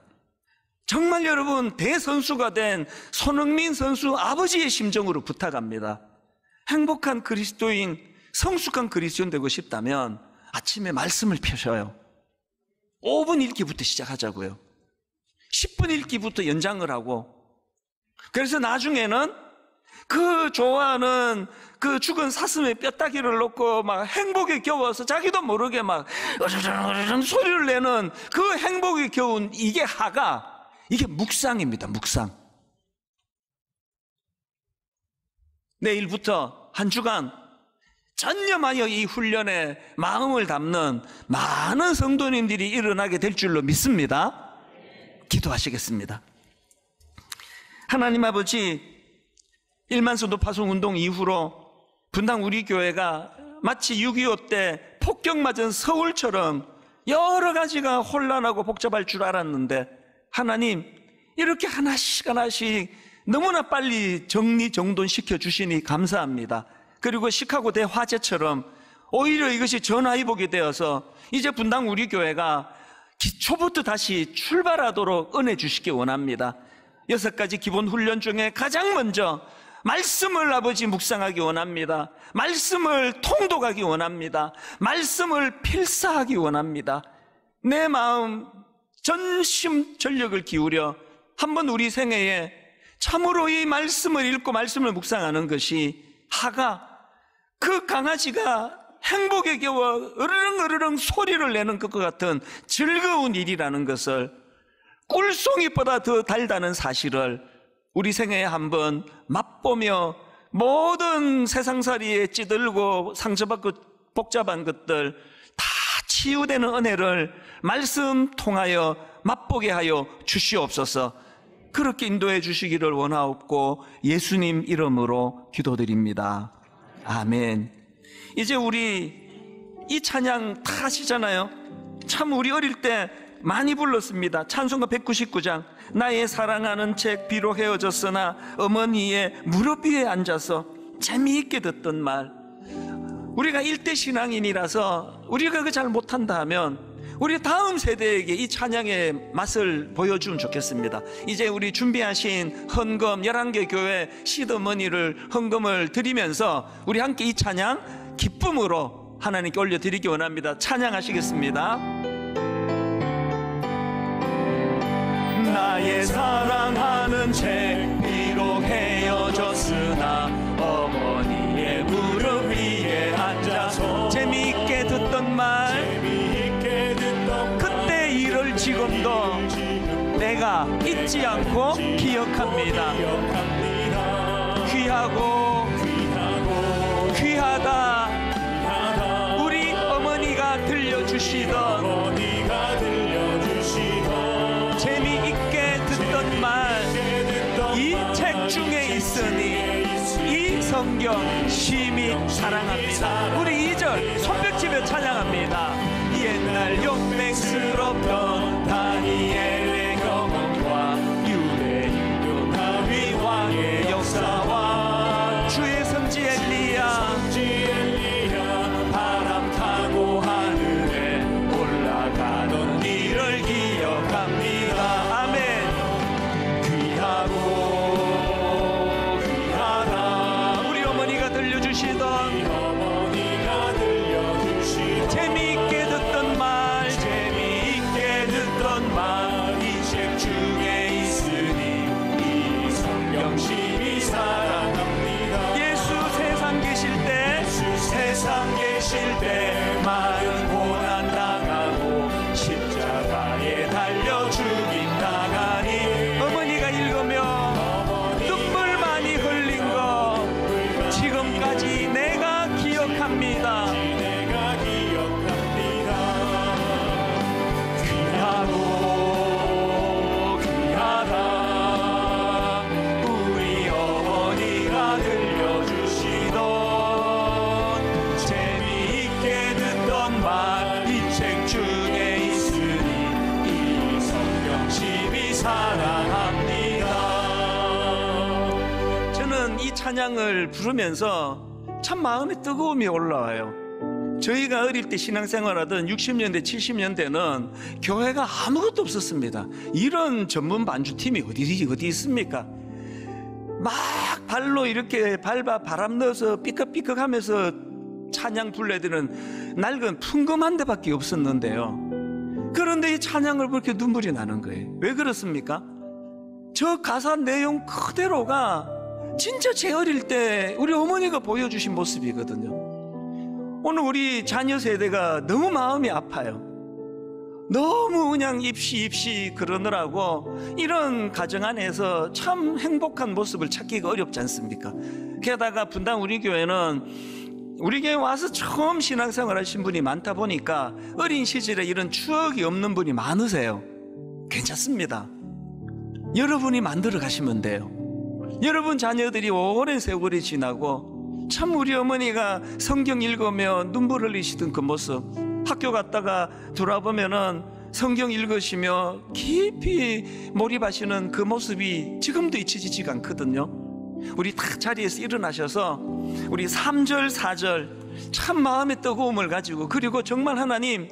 Speaker 1: 정말 여러분, 대선수가 된 손흥민 선수 아버지의 심정으로 부탁합니다. 행복한 그리스도인, 성숙한 그리스도인 되고 싶다면 아침에 말씀을 펴셔요. 5분 읽기부터 시작하자고요. 10분 읽기부터 연장을 하고, 그래서 나중에는 그 좋아하는 그 죽은 사슴의 뼈다귀를 놓고 막 행복에 겨워서 자기도 모르게 막 으르렁 소리를 내는 그 행복에 겨운 이게 하가, 이게 묵상입니다. 묵상. 내일부터 한 주간 전념하여 이 훈련에 마음을 담는 많은 성도님들이 일어나게 될 줄로 믿습니다. 기도하시겠습니다. 하나님 아버지, 1만 선도 파송운동 이후로 분당 우리 교회가 마치 6.25 때 폭격맞은 서울처럼 여러 가지가 혼란하고 복잡할 줄 알았는데, 하나님 이렇게 하나씩 하나씩 너무나 빨리 정리정돈시켜 주시니 감사합니다. 그리고 시카고 대화재처럼 오히려 이것이 전화위복이 되어서 이제 분당 우리 교회가 기초부터 다시 출발하도록 은혜 주시기 원합니다. 6가지 기본 훈련 중에 가장 먼저 말씀을 아버지 묵상하기 원합니다. 말씀을 통독하기 원합니다. 말씀을 필사하기 원합니다. 내 마음 전심 전력을 기울여 한번 우리 생애에 참으로 이 말씀을 읽고 말씀을 묵상하는 것이 하가, 그 강아지가 행복에 겨워 으르렁으르렁 소리를 내는 것과 같은 즐거운 일이라는 것을, 꿀송이보다 더 달다는 사실을 우리 생애에 한번 맛보며 모든 세상살이에 찌들고 상처받고 복잡한 것들 다 치유되는 은혜를 말씀 통하여 맛보게 하여 주시옵소서. 그렇게 인도해 주시기를 원하옵고 예수님 이름으로 기도드립니다. 아멘. 이제 우리 이 찬양 다 아시잖아요. 참 우리 어릴 때 많이 불렀습니다. 찬송가 199장, 나의 사랑하는 책 비록 헤어졌으나 어머니의 무릎 위에 앉아서 재미있게 듣던 말. 우리가 일대 신앙인이라서 우리가 그 잘 못한다 하면 우리 다음 세대에게 이 찬양의 맛을 보여주면 좋겠습니다. 이제 우리 준비하신 헌금 11개 교회 시드머니를 헌금을 드리면서 우리 함께 이 찬양 기쁨으로 하나님께 올려드리기 원합니다. 찬양하시겠습니다. 나의 사랑하는 책 비록 헤어졌으나 어머니의 무릎 위에 앉아서 재미있게 듣던 말, 그때 일을 지금도 내가 잊지 않고 기억합니다. 귀하고 귀하다 우리 어머니가 들려주시던 재미있게 듣던 말, 이 책 중에 있으니 이 성경 심히 사랑합니다. 우리 2절 손뼉치며 찬양합니다. 옛날 용맹스럽던 다니엘의 경험과 유대인도 다윗 왕의 역사와 주의 성지 엘리야 바람 타고 하늘에 올라가던 일을 기억합니다. 아멘. 귀하고 귀하다 우리 어머니가 들려주시던 재미있게 듣던 말, 재미있게 듣던 말, 이 책 중에 있으니 이 성경 심히 사랑합니다. 예수 세상 계실 때, 세상 계실 때 많은 고난 당하고 십자가에 달려 죽임 당하니 어머니가 읽으며 눈물 많이 흘린 거 지금까지 내가 기억합니다. 찬양을 부르면서 참 마음에 뜨거움이 올라와요. 저희가 어릴 때 신앙생활하던 60년대 70년대는 교회가 아무것도 없었습니다. 이런 전문 반주팀이 어디 있습니까? 막 발로 이렇게 밟아 바람 넣어서 삐걱삐걱 하면서 찬양 불러드리는 낡은 풍금한 데밖에 없었는데요. 그런데 이 찬양을 그렇게 눈물이 나는 거예요. 왜 그렇습니까? 저 가사 내용 그대로가 진짜 제 어릴 때 우리 어머니가 보여주신 모습이거든요. 오늘 우리 자녀 세대가 너무 마음이 아파요. 너무 그냥 입시 그러느라고 이런 가정 안에서 참 행복한 모습을 찾기가 어렵지 않습니까? 게다가 분당 우리 교회는 우리 교회 와서 처음 신앙생활 하신 분이 많다 보니까 어린 시절에 이런 추억이 없는 분이 많으세요. 괜찮습니다. 여러분이 만들어 가시면 돼요. 여러분 자녀들이 오랜 세월이 지나고 참 우리 어머니가 성경 읽으며 눈물 흘리시던 그 모습, 학교 갔다가 돌아보면은 성경 읽으시며 깊이 몰입하시는 그 모습이 지금도 잊혀지지가 않거든요. 우리 다 자리에서 일어나셔서 우리 3절 4절 참 마음의 뜨거움을 가지고, 그리고 정말 하나님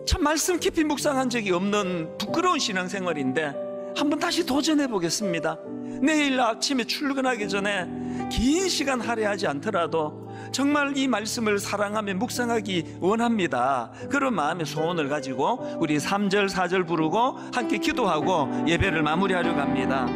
Speaker 1: 참 말씀 깊이 묵상한 적이 없는 부끄러운 신앙생활인데 한번 다시 도전해 보겠습니다. 내일 아침에 출근하기 전에 긴 시간 할애하지 않더라도 정말 이 말씀을 사랑하며 묵상하기 원합니다. 그런 마음의 소원을 가지고 우리 3절 4절 부르고 함께 기도하고 예배를 마무리하려고 합니다.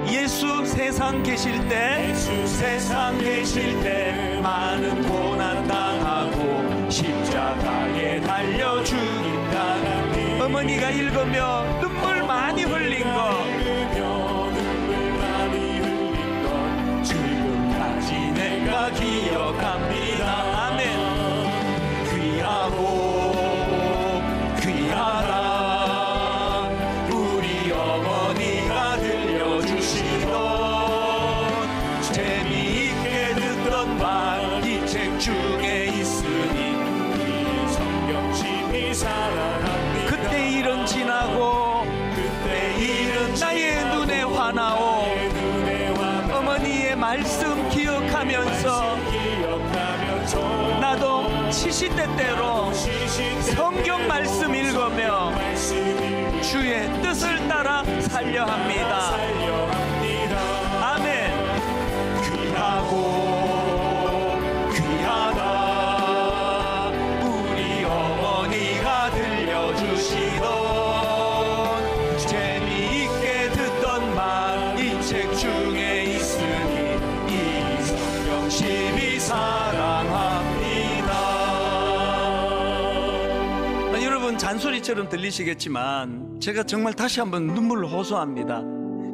Speaker 1: 예수 세상 계실 때, 세상 계실 때 많은 고난 당하고 십자가에 달려 죽임 당한 어머니가 읽으며 눈물 많이 흘린 거, 지금까지 내가 기억합니다. 아멘. 귀하고 귀하다 우리 어머니가 들려주시던 재미있게 듣던 말, 이 책 중에 화나오. 어머니의 말씀 기억하면서 나도 시시때때로 성경 말씀 읽으며 주의 뜻을 따라 살려 합니다. 아멘. 귀하고 귀하다 우리 어머니가 들려주시던 재미있게 듣던 말 이 책 중에 있으니 이 성경 심히 사랑합니다. 여러분, 잔소리처럼 들리시겠지만 제가 정말 다시 한번 눈물을 호소합니다.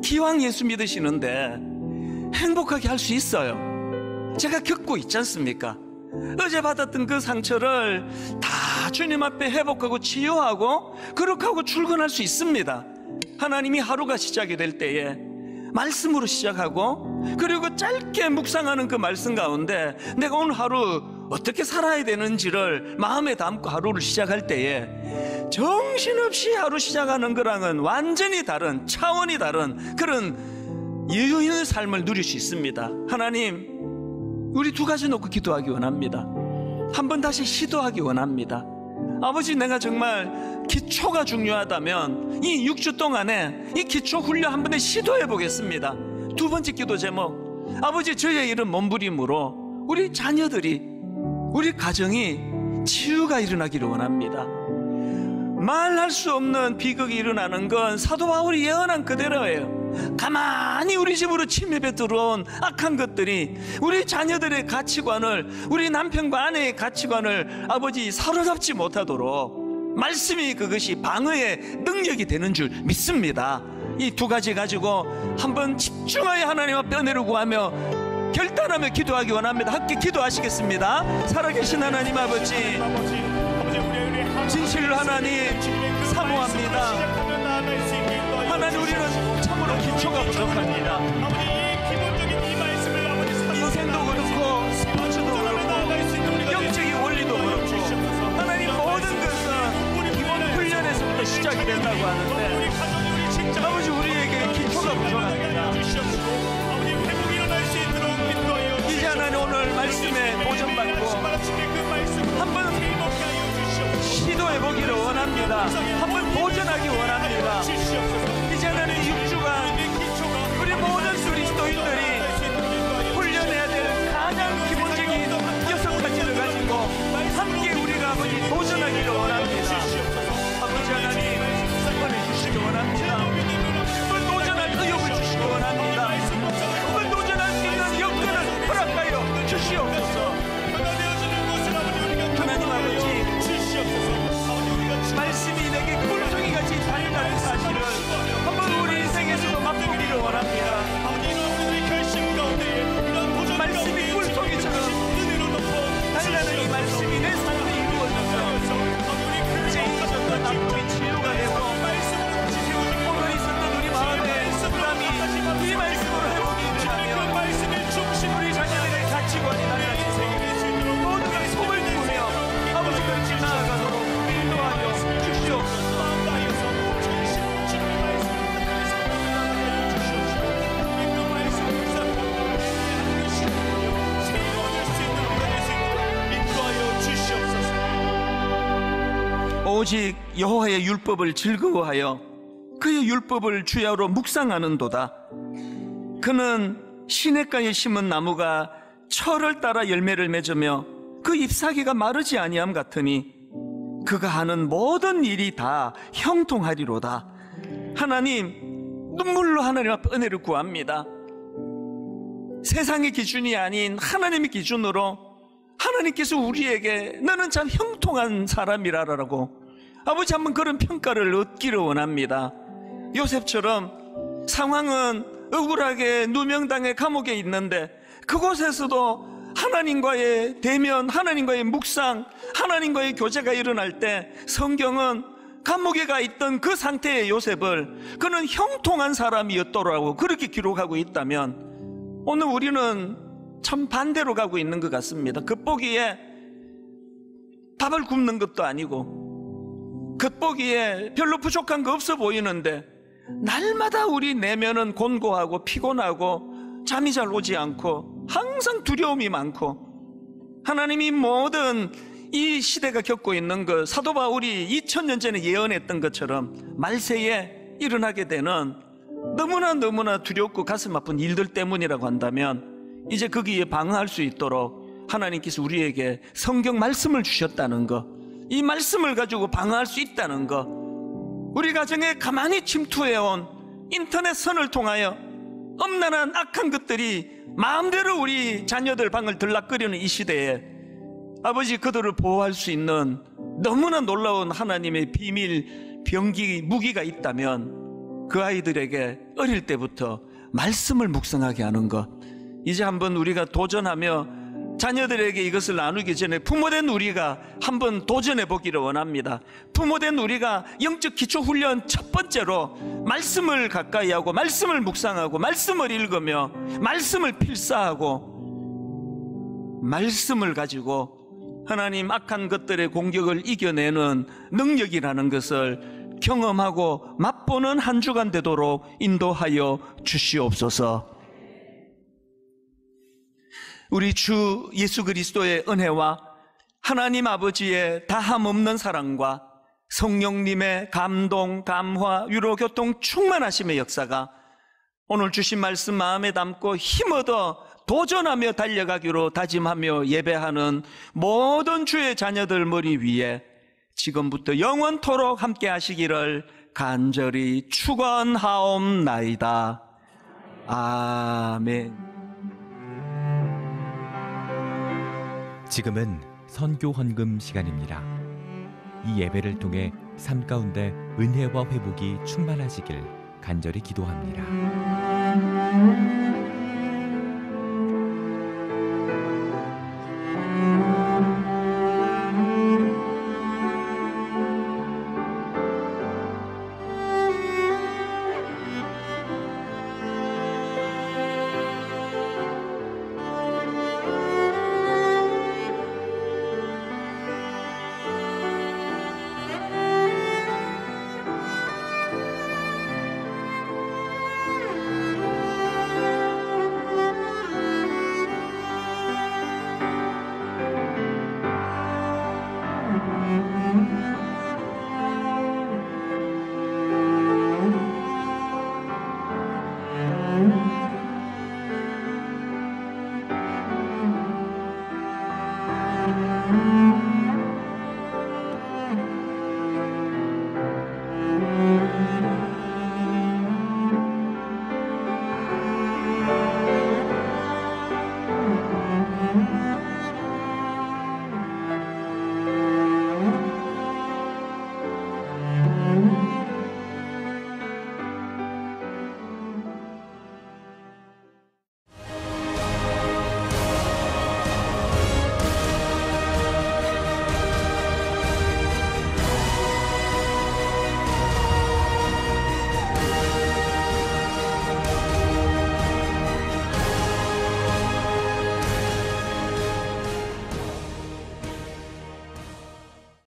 Speaker 1: 기왕 예수 믿으시는데 행복하게 할 수 있어요. 제가 겪고 있지 않습니까? 어제 받았던 그 상처를 다 주님 앞에 회복하고 치유하고 그렇게 하고 출근할 수 있습니다. 하나님이 하루가 시작이 될 때에 말씀으로 시작하고, 그리고 짧게 묵상하는 그 말씀 가운데 내가 오늘 하루 어떻게 살아야 되는지를 마음에 담고 하루를 시작할 때에 정신없이 하루 시작하는 거랑은 완전히 다른, 차원이 다른 그런 여유 있는 삶을 누릴 수 있습니다. 하나님, 우리 두 가지 놓고 기도하기 원합니다. 한번 다시 시도하기 원합니다. 아버지, 내가 정말 기초가 중요하다면 이 6주 동안에 이 기초 훈련 한 번에 시도해 보겠습니다. 두 번째 기도 제목, 아버지, 저의 이런 몸부림으로 우리 자녀들이, 우리 가정이 치유가 일어나기를 원합니다. 말할 수 없는 비극이 일어나는 건 사도 바울이 예언한 그대로예요. 가만히 우리 집으로 침입해 들어온 악한 것들이 우리 자녀들의 가치관을, 우리 남편과 아내의 가치관을 아버지 사로잡지 못하도록 말씀이 그것이 방어의 능력이 되는 줄 믿습니다. 이 두 가지 가지고 한번 집중하여 하나님 앞에 은혜를 구하며 결단하며 기도하기 원합니다. 함께 기도하시겠습니다. 살아계신 하나님 아버지, 진실로 하나님 사모합니다. 하나님, 우리는 참으로 기초가 부족합니다. 인생도 그렇고 스포츠도 그렇고 영적인 원리도 그렇고 하나님, 모든 것은 기본 훈련에서부터 시작이 된다고 하는데 아버지, 우리에게 기초가 부족합니다. 이제 하나님 오늘 말씀에 보존받고 한번 시도해보기를 원합니다. 한번 도전하기 원합니다. 이제 하나님 6주간 우리 모든 그리스도인들이 훈련해야 될 가장 기본적인 6가지를 가지고 함께 우리가 아버지 도전하기를 원합니다. 아버지 하나님, 은혜 주시기 원합니다. 한번 도전할 의욕을 주시기 원합니다. 한번 도전할 수 있는 여건을 허락하여 주시옵소서. 하나님 아버지, 말씀이 내게 꿀송이 같이 달리다는 사실을 한번 우리 인생에서도 맛보기를 원합니다. 말씀이 꿀송이처럼 달리는 이 말씀이 내 삶에 이루어져서 이제 있었던 아픔이 치유가 되고 오늘 있었던 우리 마음의 부담이 이 말씀으로 회복이 일어나며 우리 자녀들의 가치관이 달라지고 모두가 속을 부으며 아버지 그렇게 나아가도록 인도하여 주시옵소서. 오직 여호와의 율법을 즐거워하여 그의 율법을 주야로 묵상하는도다. 그는 시냇가에 심은 나무가 철을 따라 열매를 맺으며 그 잎사귀가 마르지 아니함 같으니 그가 하는 모든 일이 다 형통하리로다. 하나님, 눈물로 하나님 앞에 은혜를 구합니다. 세상의 기준이 아닌 하나님의 기준으로 하나님께서 우리에게 너는 참 형통한 사람이라라고 아버지 한번 그런 평가를 얻기를 원합니다. 요셉처럼 상황은 억울하게 누명당해 감옥에 있는데 그곳에서도 하나님과의 대면, 하나님과의 묵상, 하나님과의 교제가 일어날 때 성경은 감옥에 가 있던 그 상태의 요셉을 그는 형통한 사람이었더라고 그렇게 기록하고 있다면, 오늘 우리는 참 반대로 가고 있는 것 같습니다. 겉보기에 밥을 굶는 것도 아니고 겉보기에 별로 부족한 거 없어 보이는데 날마다 우리 내면은 곤고하고 피곤하고 잠이 잘 오지 않고 항상 두려움이 많고, 하나님이 모든 이 시대가 겪고 있는 것, 사도 바울이 2000년 전에 예언했던 것처럼 말세에 일어나게 되는 너무나 두렵고 가슴 아픈 일들 때문이라고 한다면, 이제 거기에 방어할 수 있도록 하나님께서 우리에게 성경 말씀을 주셨다는 것, 이 말씀을 가지고 방어할 수 있다는 것, 우리 가정에 가만히 침투해온 인터넷 선을 통하여 엄난한 악한 것들이 마음대로 우리 자녀들 방을 들락거리는 이 시대에 아버지, 그들을 보호할 수 있는 너무나 놀라운 하나님의 비밀 병기 무기가 있다면 그 아이들에게 어릴 때부터 말씀을 묵상하게 하는 것, 이제 한번 우리가 도전하며 자녀들에게 이것을 나누기 전에 부모된 우리가 한번 도전해 보기를 원합니다. 부모된 우리가 영적 기초훈련 첫 번째로 말씀을 가까이 하고 말씀을 묵상하고 말씀을 읽으며 말씀을 필사하고 말씀을 가지고 하나님 악한 것들의 공격을 이겨내는 능력이라는 것을 경험하고 맛보는 한 주간 되도록 인도하여 주시옵소서. 우리 주 예수 그리스도의 은혜와 하나님 아버지의 다함없는 사랑과 성령님의 감동, 감화, 위로, 교통, 충만하심의 역사가 오늘 주신 말씀 마음에 담고 힘얻어 도전하며 달려가기로 다짐하며 예배하는 모든 주의 자녀들 머리 위에 지금부터 영원토록 함께 하시기를 간절히 축원하옵나이다. 아멘.
Speaker 3: 지금은 선교 헌금 시간입니다. 이 예배를 통해 삶 가운데 은혜와 회복이 충만하시길 간절히 기도합니다.